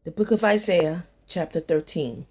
The book of Isaiah, chapter 13.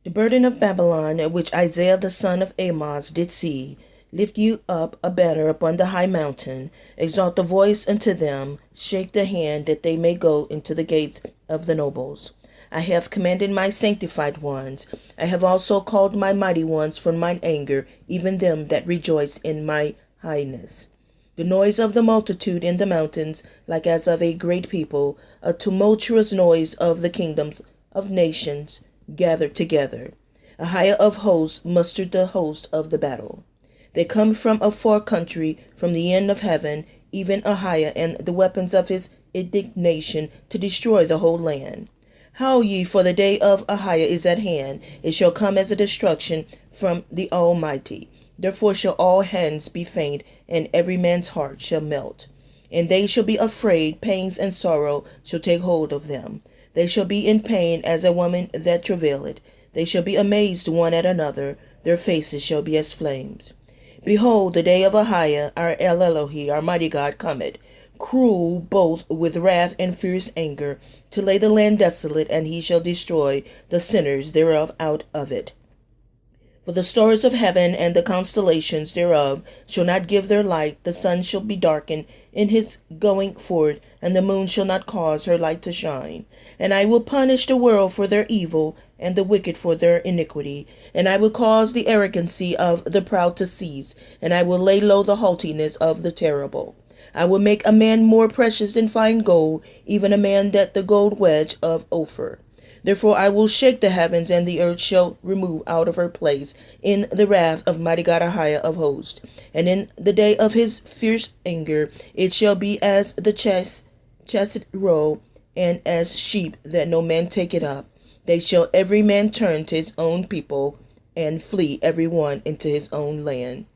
The burden of Babylon, which Isaiah the son of Amoz did see, lift you up a banner upon the high mountain, exalt the voice unto them, shake the hand, that they may go into the gates of the nobles. I have commanded my sanctified ones. I have also called my mighty ones from mine anger, even them that rejoice in my highness. The noise of the multitude in the mountains, like as of a great people, a tumultuous noise of the kingdoms of nations gathered together. A higher of hosts mustered the host of the battle. They come from a far country, from the end of heaven, even a higher, and the weapons of his indignation to destroy the whole land. Howl ye, for the day of Ahiah is at hand. It shall come as a destruction from the Almighty. Therefore shall all hands be faint, and every man's heart shall melt. And they shall be afraid, pains and sorrow shall take hold of them. They shall be in pain as a woman that travaileth. They shall be amazed one at another, their faces shall be as flames. Behold, the day of Ahiah, our El Elohi, our mighty God, cometh, cruel both with wrath and fierce anger, to lay the land desolate, and he shall destroy the sinners thereof out of it. For the stars of heaven and the constellations thereof shall not give their light, the sun shall be darkened in his going forth, and the moon shall not cause her light to shine. And I will punish the world for their evil, and the wicked for their iniquity. And I will cause the arrogancy of the proud to cease, and I will lay low the haughtiness of the terrible. I will make a man more precious than fine gold, even a man that the gold wedge of Ophir. Therefore I will shake the heavens, and the earth shall remove out of her place in the wrath of mighty God Ahiah of hosts. And in the day of his fierce anger it shall be as the chased roe, and as sheep that no man taketh up. They shall every man turn to his own people, and flee every one into his own land.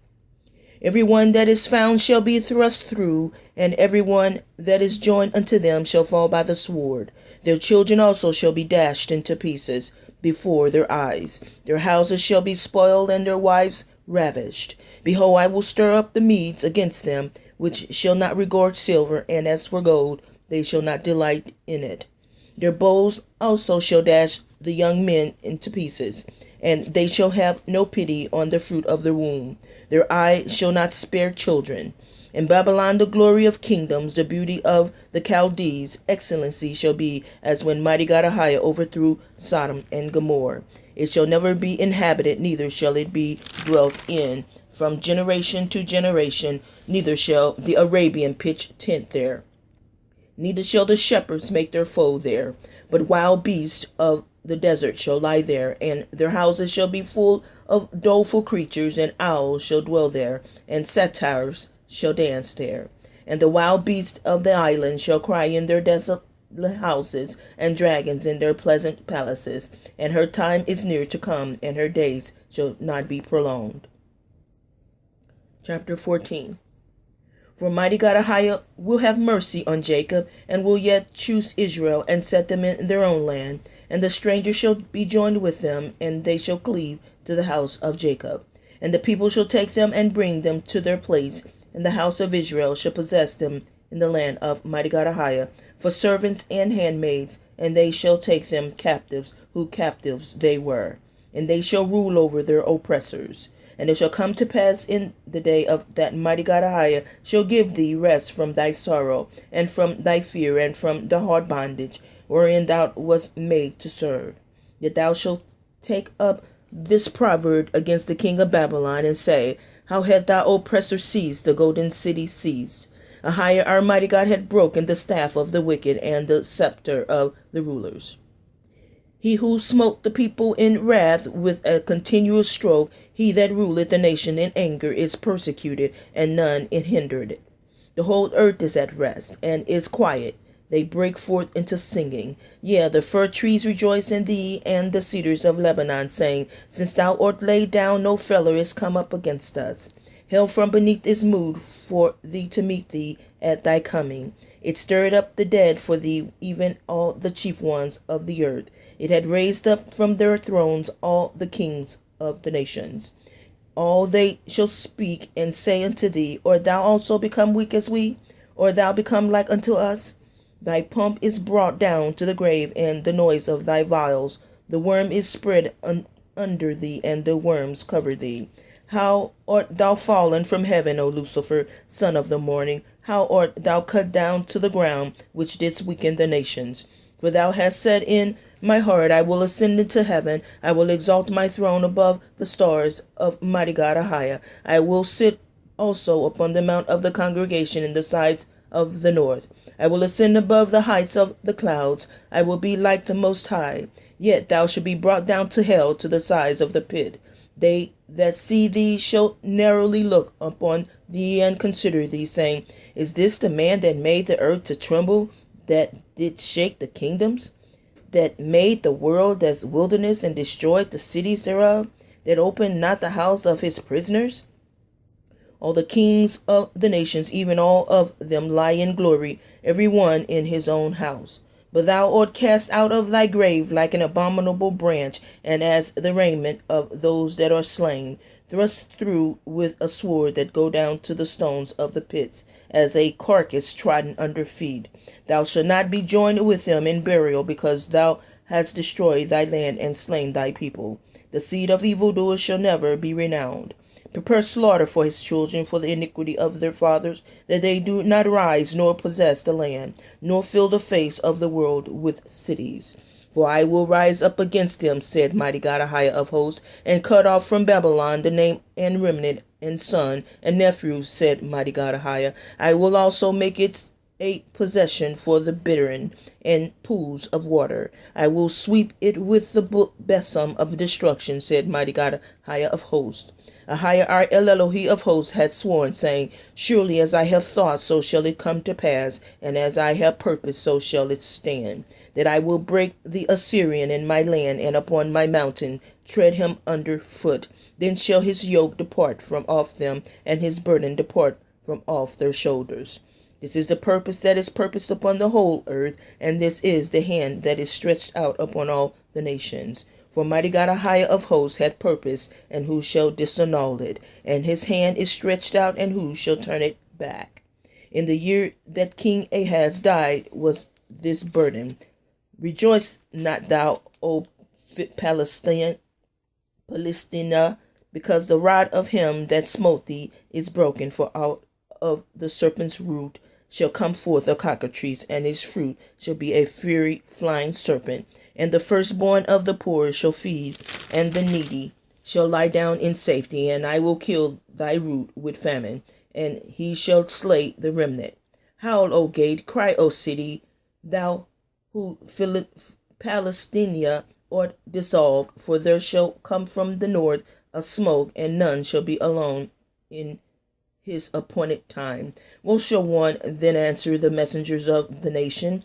Every one that is found shall be thrust through, and every one that is joined unto them shall fall by the sword. Their children also shall be dashed into pieces before their eyes. Their houses shall be spoiled, and their wives ravished. Behold, I will stir up the Medes against them, which shall not regard silver, and as for gold, they shall not delight in it. Their bows also shall dash the young men into pieces, and they shall have no pity on the fruit of the womb. Their eye shall not spare children. In Babylon the glory of kingdoms, the beauty of the Chaldees, excellency shall be as when mighty God Ahiah overthrew Sodom and Gomorrah. It shall never be inhabited, neither shall it be dwelt in from generation to generation, neither shall the Arabian pitch tent there. Neither shall the shepherds make their fold there, but wild beasts of the desert shall lie there, and their houses shall be full of doleful creatures, and owls shall dwell there, and satyrs shall dance there. And the wild beasts of the island shall cry in their desolate houses, and dragons in their pleasant palaces. And her time is near to come, and her days shall not be prolonged. Chapter 14. For mighty God Ahiah will have mercy on Jacob, and will yet choose Israel, and set them in their own land. And the stranger shall be joined with them, and they shall cleave to the house of Jacob. And the people shall take them and bring them to their place, and the house of Israel shall possess them in the land of mighty God Ahiah, for servants and handmaids, and they shall take them captives, who captives they were. And they shall rule over their oppressors. And it shall come to pass in the day of that mighty God Ahiah shall give thee rest from thy sorrow, and from thy fear, and from the hard bondage, wherein thou wast made to serve. Yet thou shalt take up this proverb against the king of Babylon, and say, How had thy oppressor ceased, the golden city ceased? Ahiah our mighty God had broken the staff of the wicked, and the scepter of the rulers. He who smote the people in wrath with a continuous stroke, he that ruleth the nation in anger, is persecuted, and none is hindered. The whole earth is at rest, and is quiet. They break forth into singing. Yea, the fir trees rejoice in thee, and the cedars of Lebanon, saying, Since thou art laid down, no feller is come up against us. Hell from beneath is moved for thee to meet thee at thy coming. It stirred up the dead for thee, even all the chief ones of the earth. It had raised up from their thrones all the kings of the nations. All they shall speak and say unto thee, Art thou also become weak as we? Or thou become like unto us? Thy pomp is brought down to the grave, and the noise of thy vials. The worm is spread under thee, and the worms cover thee. How art thou fallen from heaven, O Lucifer, son of the morning? How art thou cut down to the ground, which didst weaken the nations? For thou hast said in my heart, I will ascend into heaven. I will exalt my throne above the stars of mighty God Ahiah. I will sit also upon the mount of the congregation in the sides of the north. I will ascend above the heights of the clouds. I will be like the Most High. Yet thou shalt be brought down to hell, to the sides of the pit. They that see thee shall narrowly look upon thee and consider thee, saying, Is this the man that made the earth to tremble, that did shake the kingdoms, that made the world as wilderness and destroyed the cities thereof, that opened not the house of his prisoners? All the kings of the nations, even all of them, lie in glory, every one in his own house. But thou art cast out of thy grave like an abominable branch, and as the raiment of those that are slain, thrust through with a sword that go down to the stones of the pits, as a carcass trodden under feet. Thou shalt not be joined with them in burial, because thou hast destroyed thy land and slain thy people. The seed of evildoers shall never be renowned. Prepare slaughter for his children, for the iniquity of their fathers, that they do not rise, nor possess the land, nor fill the face of the world with cities. For I will rise up against them, said mighty God Ahiah of hosts, and cut off from Babylon the name and remnant and son and nephew, said mighty God Ahiah. I will also make it a possession for the bittern and pools of water. I will sweep it with the besom of destruction, said mighty God Ahiah of hosts. Ahiah our Elohi of hosts had sworn, saying, Surely as I have thought, so shall it come to pass, and as I have purposed, so shall it stand, that I will break the Assyrian in my land, and upon my mountain tread him under foot. Then shall his yoke depart from off them, and his burden depart from off their shoulders. This is the purpose that is purposed upon the whole earth, and this is the hand that is stretched out upon all the nations. For mighty God Ahiah of hosts had purpose, and who shall disannul it? And his hand is stretched out, and who shall turn it back? In the year that King Ahaz died was this burden. Rejoice not thou, O Palestina, because the rod of him that smote thee is broken, for out of the serpent's root shall come forth a cockatrice, and his fruit shall be a fiery flying serpent. And the firstborn of the poor shall feed, and the needy shall lie down in safety. And I will kill thy root with famine, and he shall slay the remnant. Howl, O gate, cry, O city, thou who filleth Palestina art dissolved, for there shall come from the north a smoke, and none shall be alone in his appointed time. What shall one then answer the messengers of the nation?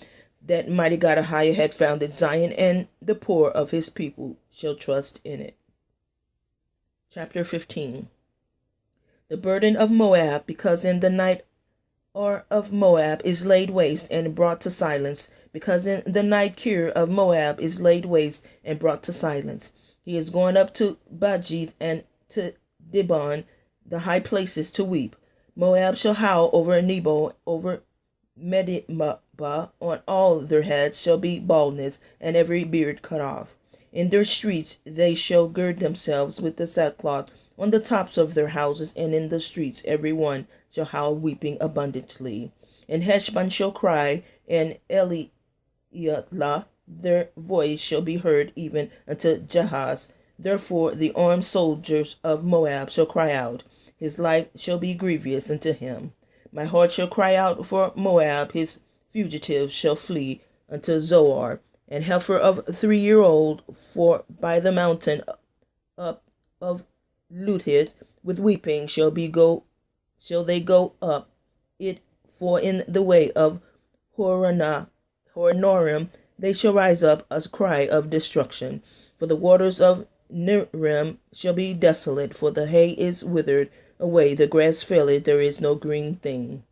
That mighty God Ahiah had founded Zion, and the poor of his people shall trust in it. Chapter 15. The burden of Moab, because in the night of Moab is laid waste and brought to silence, because in the night Kir of Moab is laid waste and brought to silence. He is going up to Bajith and to Dibon, the high places, to weep. Moab shall howl over Nebo, over Medeba, on all their heads shall be baldness, and every beard cut off. In their streets they shall gird themselves with the sackcloth on the tops of their houses, and in the streets every one shall howl weeping abundantly. And Heshbon shall cry, and Eliatlah their voice shall be heard even unto Jahaz. Therefore the armed soldiers of Moab shall cry out, his life shall be grievous unto him. My heart shall cry out for Moab, his fugitives shall flee unto Zoar, and heifer of 3-year-old, for by the mountain up of Luhith with weeping shall they go up it, for in the way of Horonorim they shall rise up a cry of destruction. For the waters of Nirim shall be desolate, for the hay is withered away, the grass faileth, there is no green thing.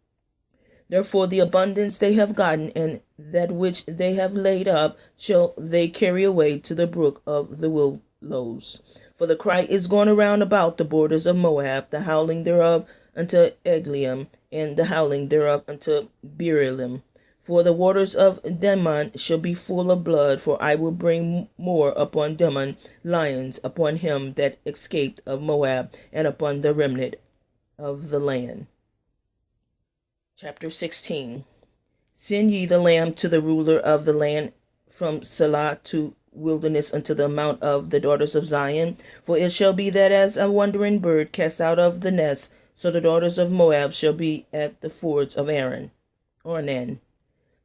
Therefore the abundance they have gotten, and that which they have laid up, shall they carry away to the brook of the willows. For the cry is gone around about the borders of Moab, the howling thereof unto Eglium, and the howling thereof unto Berilim. For the waters of Demon shall be full of blood, for I will bring more upon Demon lions, upon him that escaped of Moab, and upon the remnant of the land. Chapter 16. Send ye the lamb to the ruler of the land from Selah to wilderness unto the mount of the daughters of Zion. For it shall be that as a wandering bird cast out of the nest, so the daughters of Moab shall be at the fords of Arnon.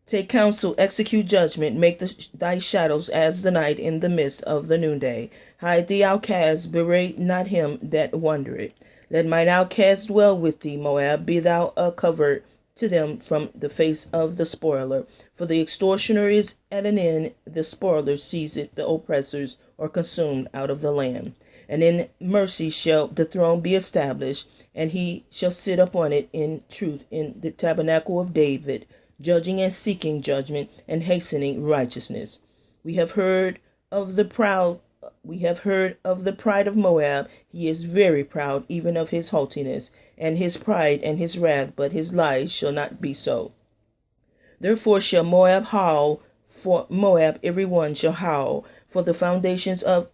Take counsel, execute judgment, make thy shadows as the night in the midst of the noonday. Hide the outcast, berate not him that wandereth. Let mine outcast dwell with thee, Moab, be thou a covert to them from the face of the spoiler. For the extortioner is at an end, the spoiler seizeth the oppressors, or consumed out of the land. And in mercy shall the throne be established, and he shall sit upon it in truth in the tabernacle of David, judging and seeking judgment and hastening righteousness. We have heard of the pride of Moab. He is very proud, even of his haughtiness, and his pride and his wrath, but his lies shall not be so. Therefore shall Moab howl, for Moab every one shall howl, for the foundations of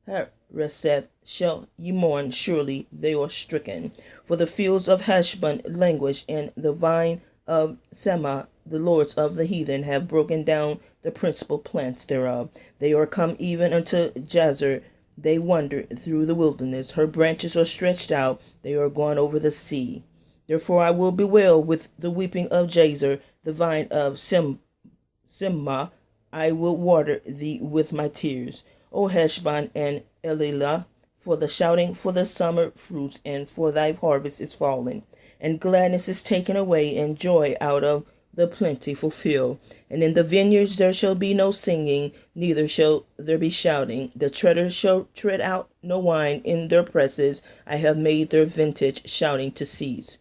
Hareseth shall ye mourn, surely they are stricken. For the fields of Heshbon languish, and the vine of Semah, the lords of the heathen, have broken down the principal plants thereof. They are come even unto Jazer. They wander through the wilderness. Her branches are stretched out. They are gone over the sea. Therefore I will bewail with the weeping of Jazer, the vine of Simma. I will water thee with my tears, O Heshbon and Elilah, for the shouting for the summer fruits, and for thy harvest is fallen, and gladness is taken away, and joy out of the plentiful field. And in the vineyards there shall be no singing, neither shall there be shouting. The treaders shall tread out no wine in their presses. I have made their vintage shouting to cease.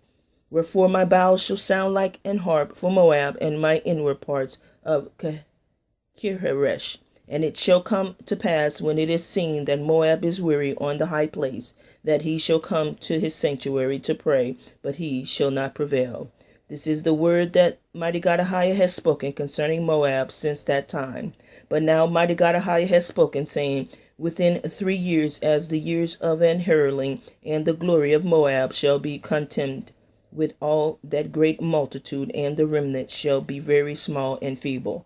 Wherefore my bowels shall sound like an harp for Moab, and my inward parts of Kirheresh. And it shall come to pass, when it is seen that Moab is weary on the high place, that he shall come to his sanctuary to pray, but he shall not prevail. This is the word that mighty God Ahiah has spoken concerning Moab since that time. But now mighty God Ahiah has spoken, saying, within 3 years, as the years of an hireling, and the glory of Moab shall be contemned with all that great multitude, and the remnant shall be very small and feeble.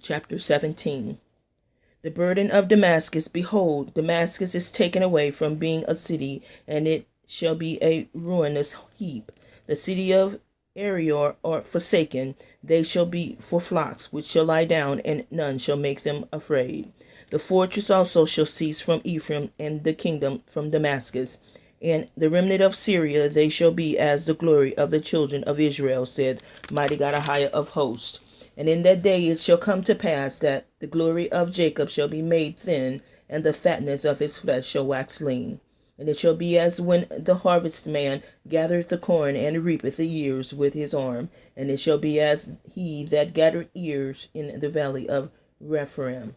Chapter 17. The burden of Damascus. Behold, Damascus is taken away from being a city, and it shall be a ruinous heap. The city of Arior are forsaken. They shall be for flocks, which shall lie down, and none shall make them afraid. The fortress also shall cease from Ephraim, and the kingdom from Damascus. And the remnant of Syria, they shall be as the glory of the children of Israel, said mighty God Ahiah of hosts. And in that day it shall come to pass that the glory of Jacob shall be made thin, and the fatness of his flesh shall wax lean. And it shall be as when the harvestman gathereth the corn, and reapeth the ears with his arm. And it shall be as he that gathereth ears in the valley of Rephaim.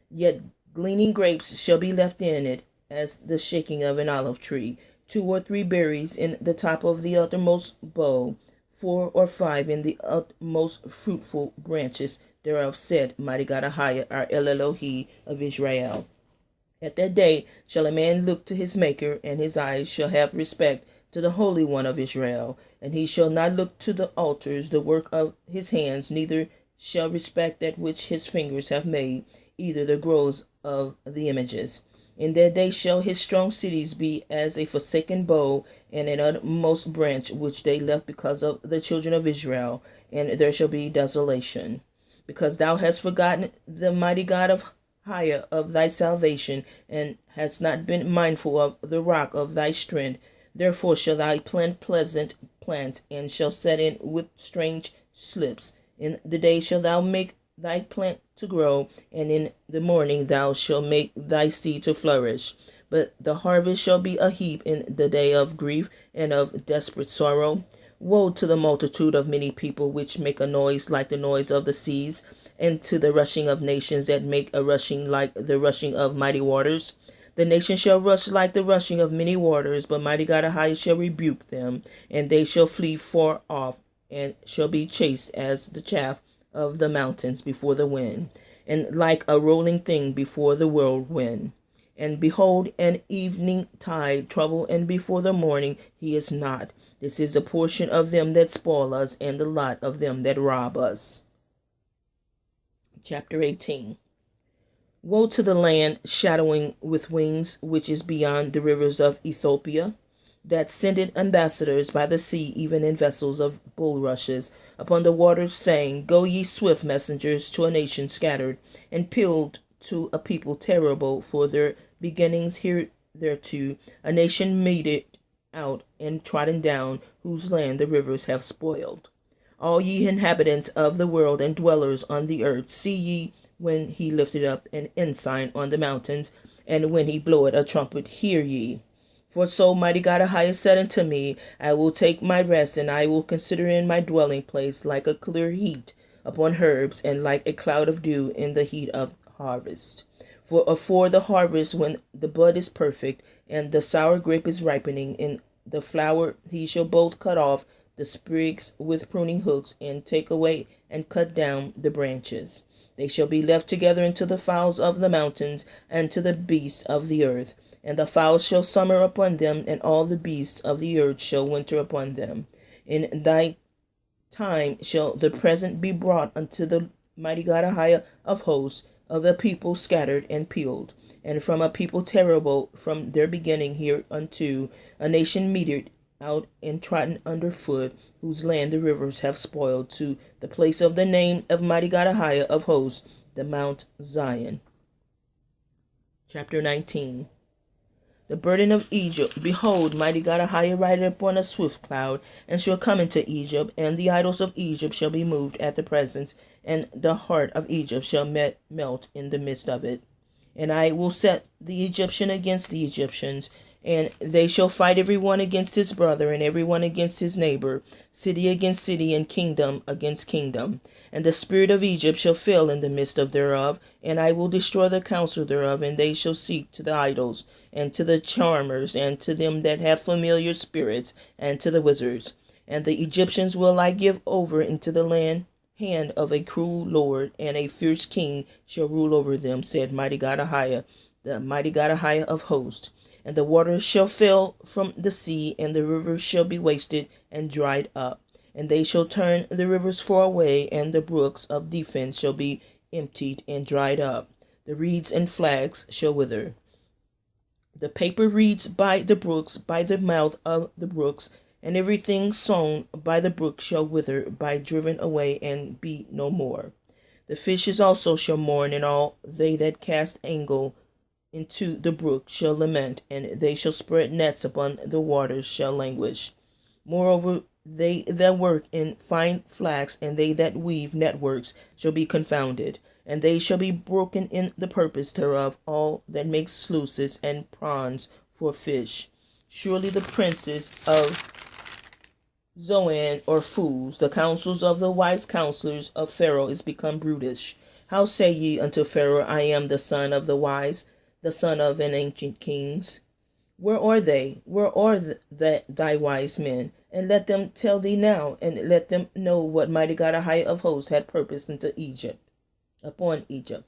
Yet gleaning grapes shall be left in it, as the shaking of an olive tree. 2 or 3 berries in the top of the uttermost bough, 4 or 5 in the utmost fruitful branches thereof, said mighty God Ahiah, our El Elohi of Israel. At that day shall a man look to his Maker, and his eyes shall have respect to the Holy One of Israel. And he shall not look to the altars, the work of his hands, neither shall respect that which his fingers have made, either the groves of the images. In that day shall his strong cities be as a forsaken bow, and an utmost branch which they left because of the children of Israel, and there shall be desolation. Because thou hast forgotten the mighty God of Ahiah of thy salvation, and hast not been mindful of the rock of thy strength, therefore shall thy plant pleasant plant, and shall set in with strange slips. In the day shalt thou make thy plant to grow, and in the morning thou shalt make thy seed to flourish. But the harvest shall be a heap in the day of grief and of desperate sorrow. Woe to the multitude of many people which make a noise like the noise of the seas, and to the rushing of nations that make a rushing like the rushing of mighty waters. The nation shall rush like the rushing of many waters, but mighty God Ahiah shall rebuke them, and they shall flee far off and shall be chased as the chaff of the mountains before the wind, and like a rolling thing before the whirlwind. And behold, an evening tide trouble, and before the morning he is not. This is the portion of them that spoil us, and the lot of them that rob us. Chapter 18. Woe to the land shadowing with wings, which is beyond the rivers of Ethiopia, that sendeth ambassadors by the sea, even in vessels of bulrushes, upon the waters, saying, Go ye swift messengers to a nation scattered, and peeled to a people terrible for their beginnings hitherto, a nation meted out and trodden down, whose land the rivers have spoiled. All ye inhabitants of the world and dwellers on the earth, see ye when he lifted up an ensign on the mountains, and when he bloweth a trumpet, hear ye. For so mighty God highest said unto me, I will take my rest, and I will consider in my dwelling place like a clear heat upon herbs, and like a cloud of dew in the heat of harvest. For afore the harvest, when the bud is perfect, and the sour grape is ripening, in the flower he shall both cut off the sprigs with pruning hooks, and take away and cut down the branches. They shall be left together unto the fowls of the mountains, and to the beasts of the earth. And the fowls shall summer upon them, and all the beasts of the earth shall winter upon them. In thy time shall the present be brought unto the mighty God of hosts, of a people scattered and peeled, and from a people terrible from their beginning hereunto, a nation meted out and trodden under foot, whose land the rivers have spoiled, to the place of the name of mighty God of hosts, the Mount Zion. Chapter 19. The burden of Egypt. Behold, mighty God rideth upon a swift cloud, and shall come into Egypt, and the idols of Egypt shall be moved at the presence, and the heart of Egypt shall melt in the midst of it. And I will set the Egyptian against the Egyptians, and they shall fight every one against his brother, and every one against his neighbor, city against city, and kingdom against kingdom. And the spirit of Egypt shall fail in the midst of thereof, and I will destroy the counsel thereof, and they shall seek to the idols, and to the charmers, and to them that have familiar spirits, and to the wizards. And the Egyptians will I give over into the hand of a cruel lord, and a fierce king shall rule over them, said mighty God the mighty God of hosts. And the waters shall fail from the sea, and the rivers shall be wasted and dried up. And they shall turn the rivers far away, and the brooks of defense shall be emptied and dried up. The reeds and flags shall wither. The paper reeds by the brooks, by the mouth of the brooks, and everything sown by the brook shall wither, by driven away, and be no more. The fishes also shall mourn, and all they that cast angle into the brook shall lament, and they shall spread nets upon the waters shall languish. Moreover, they that work in fine flax, and they that weave networks shall be confounded, and they shall be broken in the purpose thereof, all that make sluices and prawns for fish. Surely the princes of Zoan are fools, the counsels of the wise counselors of Pharaoh is become brutish. How say ye unto Pharaoh, I am the son of the wise, the son of an ancient kings? Where are they? Where are thy wise men? And let them tell thee now, and let them know what mighty God of hosts had purposed upon Egypt.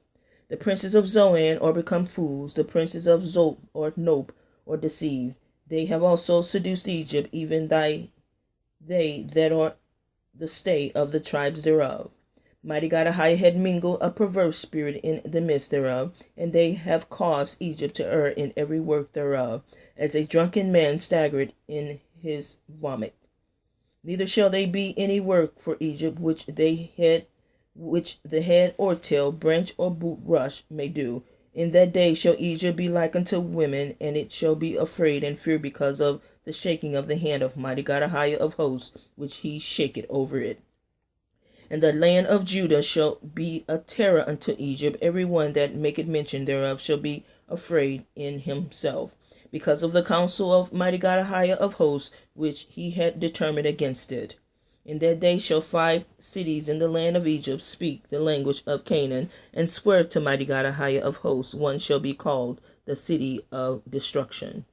The princes of Zoan are become fools, the princes of Zope or Nope are deceived. They have also seduced Egypt, even they that are the stay of the tribes thereof. Mighty God had mingled a perverse spirit in the midst thereof, and they have caused Egypt to err in every work thereof, as a drunken man staggered in his vomit. Neither shall they be any work for Egypt which the head or tail, branch or boot rush may do. In that day shall Egypt be like unto women, and it shall be afraid and fear because of the shaking of the hand of mighty God of hosts, which he shaketh over it. And the land of Judah shall be a terror unto Egypt. Every one that maketh mention thereof shall be afraid in himself, because of the counsel of mighty God of hosts, which he had determined against it. In that day shall 5 cities in the land of Egypt speak the language of Canaan, and swear to mighty God of hosts. One shall be called the city of destruction.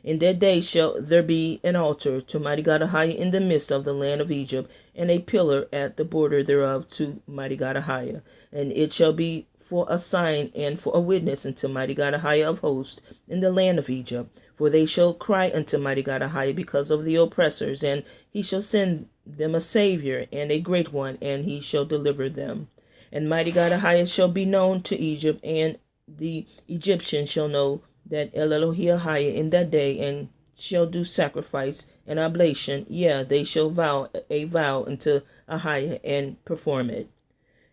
In that day shall there be an altar to mighty God Ahia in the midst of the land of Egypt, and a pillar at the border thereof to mighty God Ahia. And it shall be for a sign and for a witness unto mighty God Ahia of hosts in the land of Egypt. For they shall cry unto mighty God Ahia because of the oppressors, and he shall send them a Savior and a great one, and he shall deliver them. And mighty God Ahia shall be known to Egypt, and the Egyptians shall know that El Elohi Ahia in that day, and shall do sacrifice and oblation. Yeah, they shall vow a vow unto Ahia and perform it.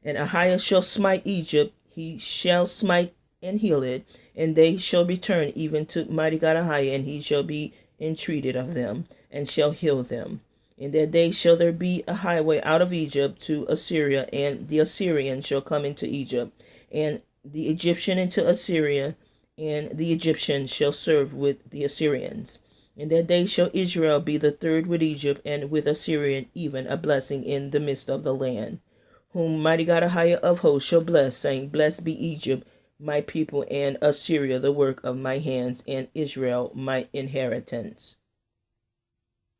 And Ahia shall smite Egypt, he shall smite and heal it, and they shall return even to mighty God Ahia, and he shall be entreated of them, and shall heal them. In that day shall there be a highway out of Egypt to Assyria, and the Assyrian shall come into Egypt, and the Egyptian into Assyria, and the Egyptians shall serve with the Assyrians. In that day shall Israel be the third with Egypt, and with Assyria, even a blessing in the midst of the land, whom mighty God Ahia of hosts shall bless, saying, Blessed be Egypt, my people, and Assyria, the work of my hands, and Israel, my inheritance.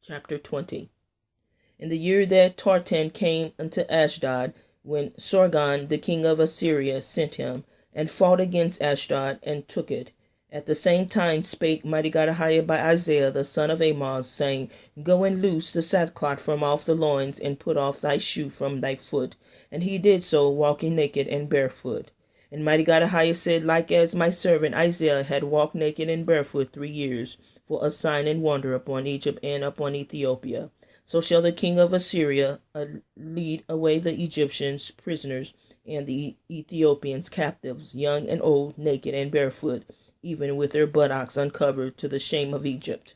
Chapter 20. In the year that Tartan came unto Ashdod, when Sargon the king of Assyria sent him, and fought against Ashdod, and took it. At the same time spake mighty God Ahia by Isaiah the son of Amoz, saying, Go and loose the sackcloth from off the loins, and put off thy shoe from thy foot. And he did so, walking naked and barefoot. And mighty God Ahia said, Like as my servant Isaiah had walked naked and barefoot 3 years, for a sign and wonder upon Egypt and upon Ethiopia, so shall the king of Assyria lead away the Egyptians prisoners, and the Ethiopians captives, young and old, naked and barefoot, even with their buttocks uncovered, to the shame of Egypt.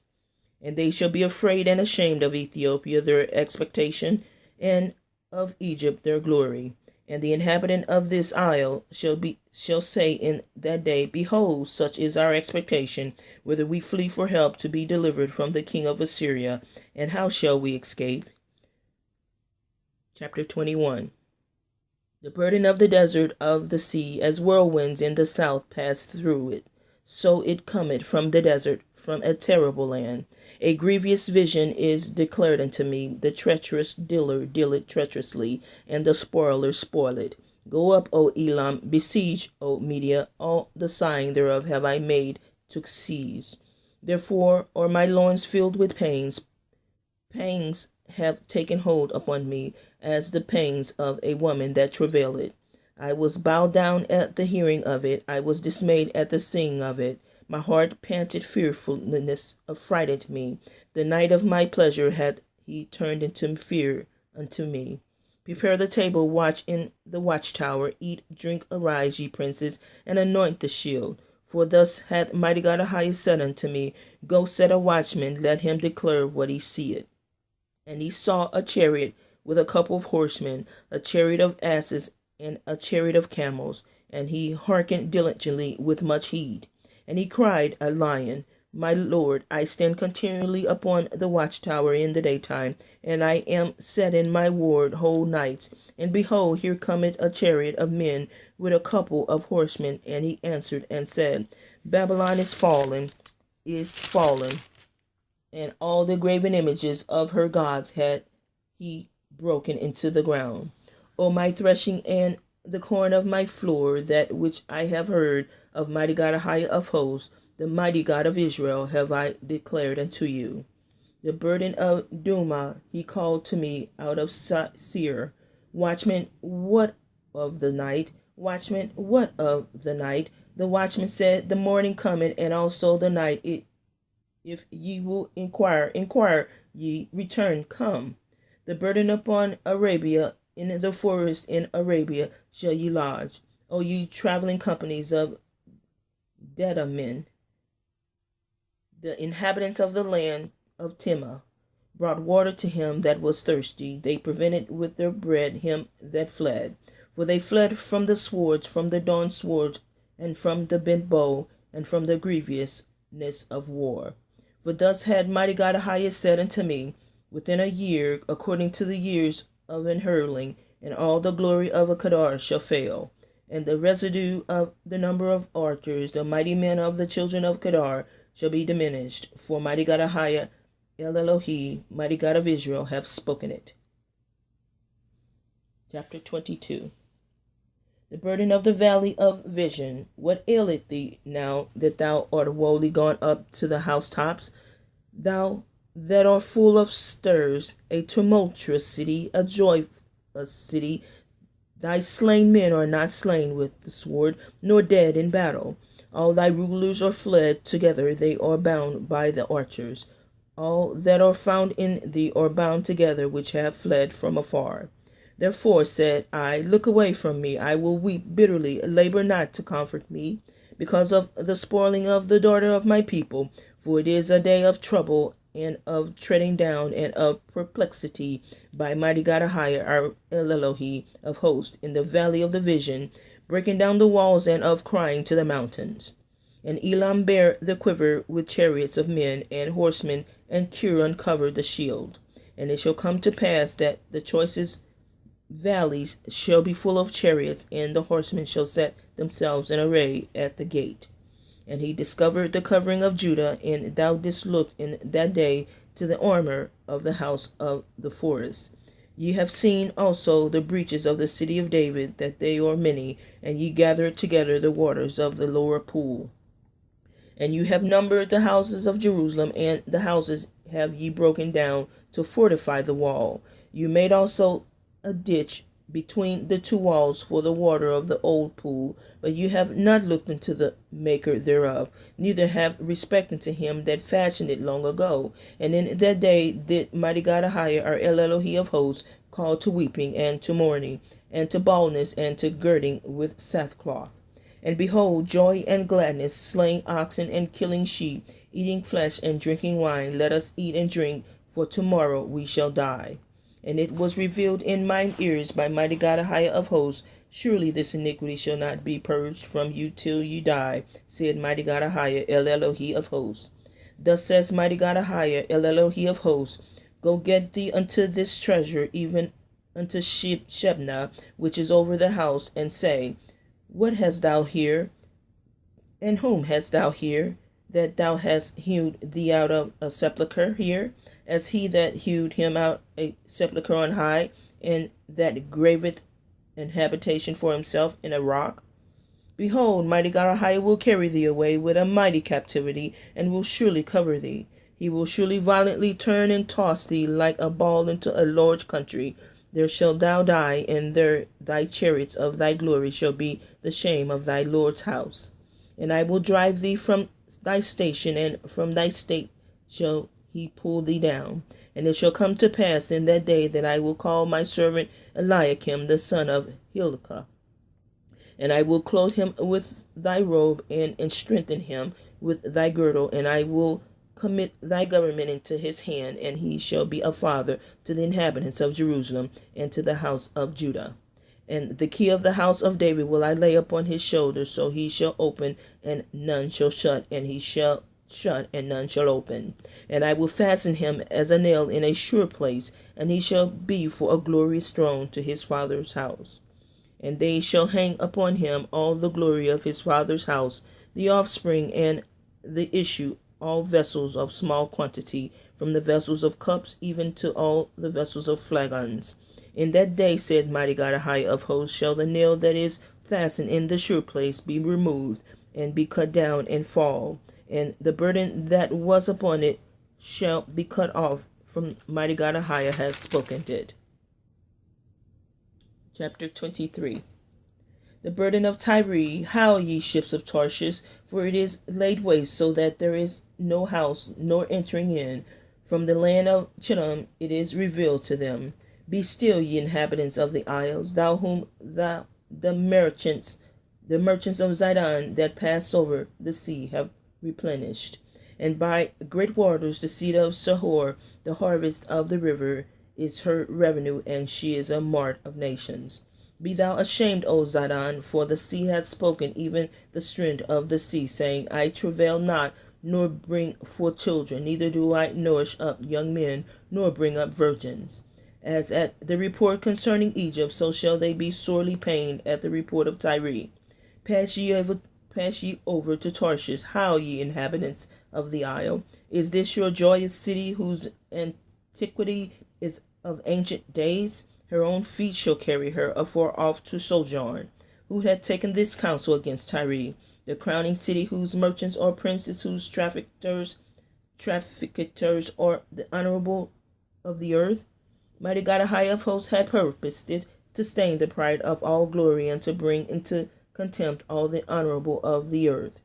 And they shall be afraid and ashamed of Ethiopia their expectation, and of Egypt their glory. And the inhabitant of this isle shall say in that day, Behold, such is our expectation, whether we flee for help to be delivered from the king of Assyria, and how shall we escape? Chapter 21. The burden of the desert of the sea, as whirlwinds in the south pass through it, so it cometh from the desert, from a terrible land. A grievous vision is declared unto me. The treacherous dealer dealeth treacherously, and the spoiler spoileth. Go up, O Elam, besiege, O Media, all the sighing thereof have I made to cease. Therefore are my loins filled with pains. Pangs have taken hold upon me, as the pangs of a woman that travaileth. I was bowed down at the hearing of it. I was dismayed at the seeing of it. My heart panted, fearfulness affrighted me. The night of my pleasure hath he turned into fear unto me. Prepare the table, watch in the watchtower. Eat, drink, arise, ye princes, and anoint the shield. For thus hath mighty God Ahia said unto me, Go set a watchman, let him declare what he seeth. And he saw a chariot with a couple of horsemen, a chariot of asses, and a chariot of camels, and he hearkened diligently with much heed. And he cried, A lion, my lord, I stand continually upon the watchtower in the daytime, and I am set in my ward whole nights. And behold, here cometh a chariot of men with a couple of horsemen. And he answered and said, Babylon is fallen, and all the graven images of her gods had he broken into the ground. O my threshing and the corn of my floor, that which I have heard of mighty God Ahia of hosts, the mighty God of Israel, have I declared unto you. The burden of Duma he called to me out of Seir. Watchman, what of the night? Watchman, what of the night? The watchman said, The morning cometh, and also the night. If ye will inquire ye, return, come. The burden upon Arabia, in the forest in Arabia shall ye lodge. O ye traveling companies of Dedamen, the inhabitants of the land of Timah, brought water to him that was thirsty. They prevented with their bread him that fled. For they fled from the swords, from the dawn swords, and from the bent bow, and from the grievousness of war. For thus had mighty God Ahia said unto me, Within a year, according to the years of an hurling, and all the glory of a Kedar shall fail, and the residue of the number of archers, the mighty men of the children of Kedar, shall be diminished, for mighty God Ahia, El Elohi, mighty God of Israel, have spoken it. Chapter 22. The burden of the valley of vision. What aileth thee now that thou art wholly gone up to the housetops? Thou that art full of stirs, a tumultuous city, a joyless city. Thy slain men are not slain with the sword, nor dead in battle. All thy rulers are fled together, they are bound by the archers. All that are found in thee are bound together, which have fled from afar. Therefore said I, look away from me, I will weep bitterly, labor not to comfort me, because of the spoiling of the daughter of my people. For it is a day of trouble, and of treading down, and of perplexity, by mighty God Ahia, our El Elohi of hosts, in the valley of the vision, breaking down the walls, and of crying to the mountains. And Elam bare the quiver with chariots of men and horsemen, and Kir uncovered the shield. And it shall come to pass that the choicest valleys shall be full of chariots, and the horsemen shall set themselves in array at the gate. And he discovered the covering of Judah, and thou didst look in that day to the armor of the house of the forest. Ye have seen also the breaches of the city of David, that they are many, and ye gathered together the waters of the lower pool. And you have numbered the houses of Jerusalem, and the houses have ye broken down to fortify the wall. You made also a ditch between the two walls for the water of the old pool, but you have not looked into the maker thereof, neither have respect unto him that fashioned it long ago. And in that day did mighty God Ahia, our El Elohi of hosts, call to weeping, and to mourning, and to baldness, and to girding with sackcloth. And behold, joy and gladness, slaying oxen and killing sheep, eating flesh and drinking wine. Let us eat and drink, for tomorrow we shall die. And it was revealed in mine ears by mighty God Ahia of hosts, surely this iniquity shall not be purged from you till you die, said mighty God Ahia, El Elohi of hosts. Thus says mighty God Ahia, El Elohi of hosts, go get thee unto this treasure, even unto Shebna, which is over the house, and say, what hast thou here? And whom hast thou here, that thou hast hewed thee out of a sepulchre here, as he that hewed him out a sepulchre on high, and that graveth an habitation for himself in a rock? Behold, mighty God Ahia will carry thee away with a mighty captivity, and will surely cover thee. He will surely violently turn and toss thee like a ball into a large country. There shalt thou die, and there thy chariots of thy glory shall be the shame of thy Lord's house. And I will drive thee from thy station, and from thy state shall he pull thee down. And it shall come to pass in that day that I will call my servant Eliakim the son of Hilkiah, and I will clothe him with thy robe, and strengthen him with thy girdle, and I will commit thy government into his hand, and he shall be a father to the inhabitants of Jerusalem, and to the house of Judah. And the key of the house of David will I lay upon his shoulders, so he shall open, and none shall shut, and he shall shut, and none shall open. And I will fasten him as a nail in a sure place, and he shall be for a glorious throne to his father's house. And they shall hang upon him all the glory of his father's house, the offspring and the issue, all vessels of small quantity, from the vessels of cups even to all the vessels of flagons. In that day, said mighty God Ahia of hosts, shall the nail that is fastened in the sure place be removed, and be cut down, and fall, and the burden that was upon it shall be cut off. From mighty God Ahia has spoken it. Chapter 23. The burden of Tyre. Howl, ye ships of Tarshish, for it is laid waste, so that there is no house, nor entering in. From the land of Chittim it is revealed to them. Be still, ye inhabitants of the isles, the merchants of Zidon that pass over the sea have replenished. And by great waters the seed of Sihor, the harvest of the river, is her revenue, and she is a mart of nations. Be thou ashamed, O Zidon, for the sea hath spoken, even the strength of the sea, saying, I travail not, nor bring forth children, neither do I nourish up young men, nor bring up virgins. As at the report concerning Egypt, so shall they be sorely pained at the report of Tyre. Pass pass ye over to Tarshish. How, ye inhabitants of the isle? Is this your joyous city, whose antiquity is of ancient days? Her own feet shall carry her afar off to sojourn. Who had taken this counsel against Tyre, the crowning city, whose merchants are princes, whose traffickers are the honorable of the earth? Mighty God, a high of hosts, had purposed it to stain the pride of all glory, and to bring into contempt all the honorable of the earth.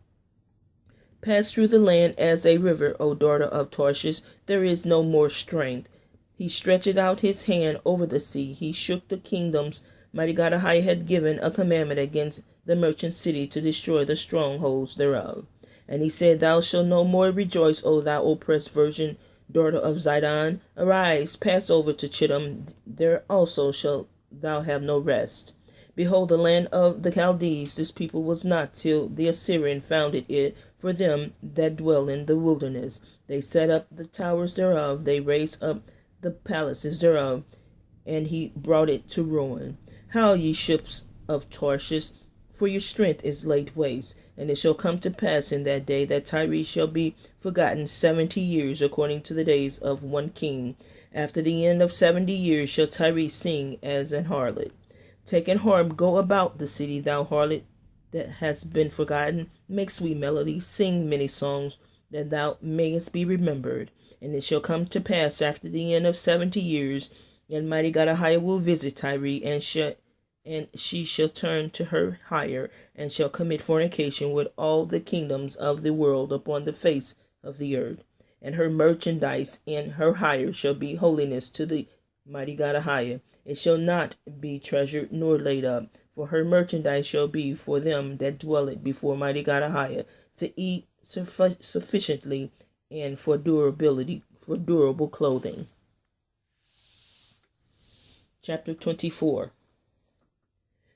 Pass through the land as a river, O daughter of Tarshish. There is no more strength. He stretched out his hand over the sea. He shook the kingdoms. Mighty God, a high had given a commandment against the merchant city to destroy the strongholds thereof. And he said, Thou shalt no more rejoice, O thou oppressed virgin, daughter of Zidon. Arise, pass over to Chittim. There also shalt thou have no rest. Behold, the land of the Chaldees, this people was not till the Assyrian founded it for them that dwell in the wilderness. They set up the towers thereof, they raised up the palaces thereof, and he brought it to ruin. Howl, ye ships of Tarshish, for your strength is laid waste. And it shall come to pass in that day that Tyre shall be forgotten 70 years, according to the days of one king. After the end of 70 years shall Tyre sing as an harlot. Take an harp, go about the city, thou harlot that hast been forgotten. Make sweet melodies, sing many songs, that thou mayest be remembered. And it shall come to pass after the end of 70 years, and mighty God Ahijah will visit Tyre, and she shall turn to her hire, and shall commit fornication with all the kingdoms of the world upon the face of the earth. And her merchandise and her hire shall be holiness to the mighty God Ahijah. It shall not be treasured nor laid up, for her merchandise shall be for them that dwell it before mighty God Ahijah, to eat sufficiently, and for durable clothing. Chapter 24.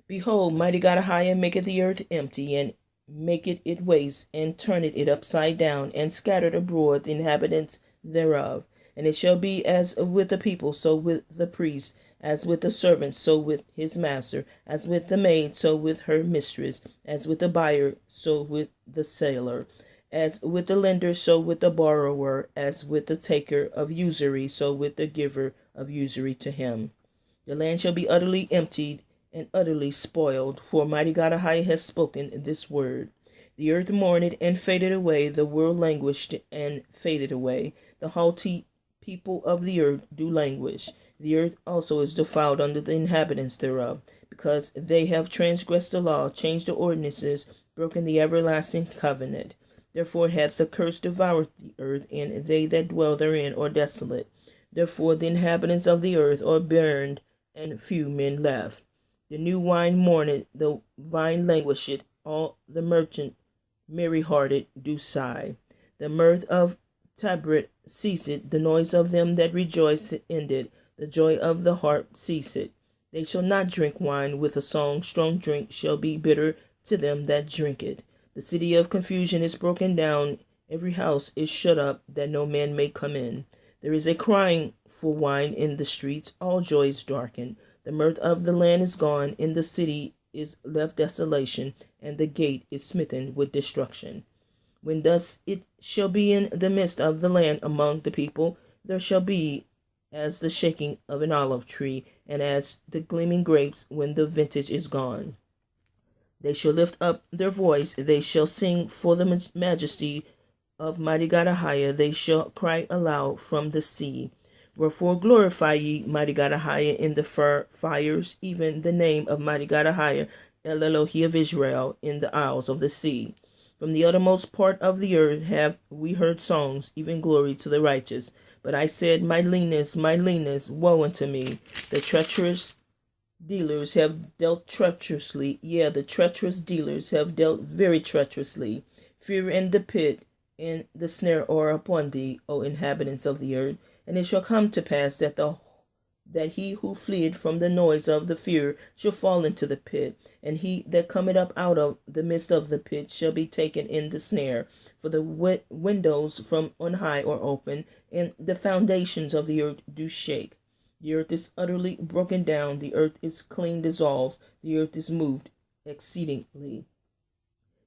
Behold, mighty God Ahijah maketh the earth empty, and maketh it waste, and turneth it upside down, and scattered abroad the inhabitants thereof. And it shall be as with the people, so with the priest, as with the servant, so with his master, as with the maid, so with her mistress, as with the buyer, so with the seller, as with the lender, so with the borrower, as with the taker of usury, so with the giver of usury to him. The land shall be utterly emptied and utterly spoiled, for mighty God Ahijah has spoken this word. The earth mourned and faded away, the world languished and faded away. The haughty people of the earth do languish. The earth also is defiled under the inhabitants thereof, because they have transgressed the law, changed the ordinances, broken the everlasting covenant. Therefore hath the curse devoured the earth, and they that dwell therein are desolate. Therefore the inhabitants of the earth are burned, and few men left. The new wine mourneth, the vine languisheth, all the merchant merry-hearted do sigh. The mirth of Tabret ceaseth, the noise of them that rejoice ended, the joy of the harp ceaseth. They shall not drink wine with a song, strong drink shall be bitter to them that drink it. The city of confusion is broken down, every house is shut up, that no man may come in. There is a crying for wine in the streets, all joy is darkened. The mirth of the land is gone, in the city is left desolation, and the gate is smitten with destruction. When thus it shall be in the midst of the land among the people, there shall be as the shaking of an olive tree, and as the gleaming grapes when the vintage is gone. They shall lift up their voice, they shall sing for the majesty of mighty God Ahijah, they shall cry aloud from the sea. Wherefore glorify ye mighty God Ahijah in the fires, even the name of mighty God Ahijah, El Elohi of Israel, in the isles of the sea. From the uttermost part of the earth have we heard songs, even glory to the righteous. But I said, my leanness, woe unto me. The treacherous dealers have dealt treacherously. Yeah, the treacherous dealers have dealt very treacherously. Fear and the pit and the snare are upon thee, O inhabitants of the earth. And it shall come to pass that he who fleeth from the noise of the fear shall fall into the pit, and he that cometh up out of the midst of the pit shall be taken in the snare. For the windows from on high are open, and the foundations of the earth do shake. The earth is utterly broken down, the earth is clean dissolved, the earth is moved exceedingly.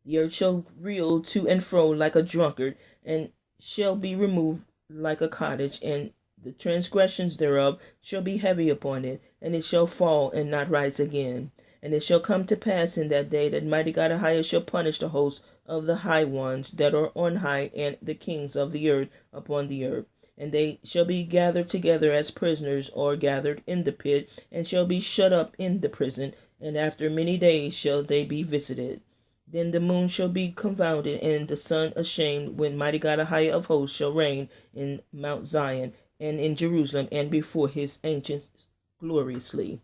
The earth shall reel to and fro like a drunkard, and shall be removed like a cottage, and the transgressions thereof shall be heavy upon it, and it shall fall and not rise again. And it shall come to pass in that day that mighty God Ahijah shall punish the host of the high ones that are on high, and the kings of the earth upon the earth. And they shall be gathered together as prisoners are gathered in the pit, and shall be shut up in the prison, and after many days shall they be visited. Then the moon shall be confounded, and the sun ashamed, when mighty God Ahijah of hosts shall reign in Mount Zion, and in Jerusalem, and before his ancients gloriously.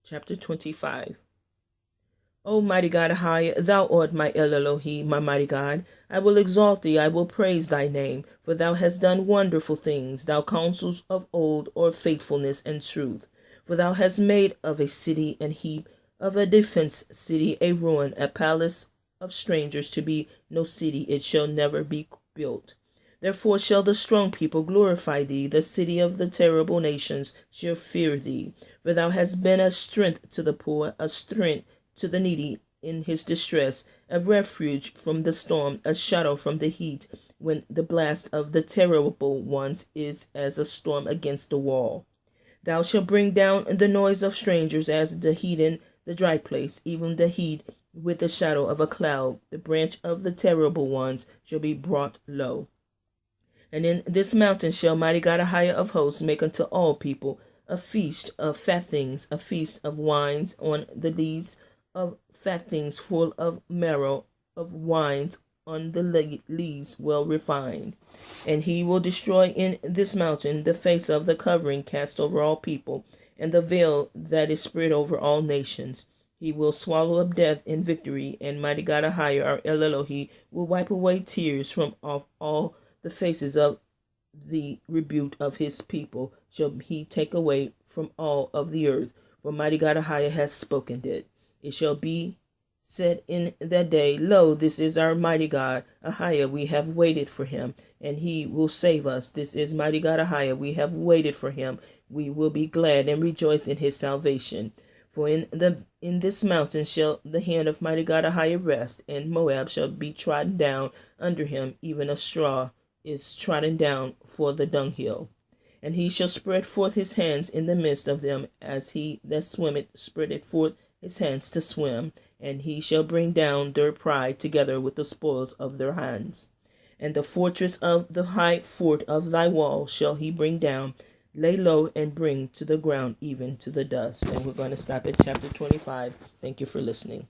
Chapter 25. O mighty God Ahijah, thou art my El Elohim, my mighty God. I will exalt thee, I will praise thy name, for thou hast done wonderful things. Thou counsels of old are faithfulness and truth. For thou hast made of a city an heap, of a defense city a ruin, a palace of strangers to be no city, it shall never be built. Therefore shall the strong people glorify thee, the city of the terrible nations shall fear thee. For thou hast been a strength to the poor, a strength to the needy in his distress, a refuge from the storm, a shadow from the heat, when the blast of the terrible ones is as a storm against the wall. Thou shalt bring down the noise of strangers as the heat in the dry place, even the heat with the shadow of a cloud. The branch of the terrible ones shall be brought low. And in this mountain shall mighty God Ahijah of hosts make unto all people a feast of fat things, a feast of wines on the lees of fat things full of marrow, of wines on the lees well refined. And he will destroy in this mountain the face of the covering cast over all people, and the veil that is spread over all nations. He will swallow up death in victory, and mighty God Ahijah, our El Elohi, will wipe away tears from off all the faces of the rebuke of his people shall he take away from all of the earth. For mighty God Ahijah has spoken it. It shall be said in that day, Lo, this is our mighty God Ahijah, we have waited for him, and he will save us. This is mighty God Ahijah, we have waited for him. We will be glad and rejoice in his salvation. For in this mountain shall the hand of mighty God Ahijah rest, and Moab shall be trodden down under him, even a straw is trodden down for the dunghill. And he shall spread forth his hands in the midst of them, as he that swimmeth spreadeth forth his hands to swim, and he shall bring down their pride together with the spoils of their hands. And the fortress of the high fort of thy wall shall he bring down, lay low, and bring to the ground, even to the dust. And we're going to stop at chapter 25. Thank you for listening.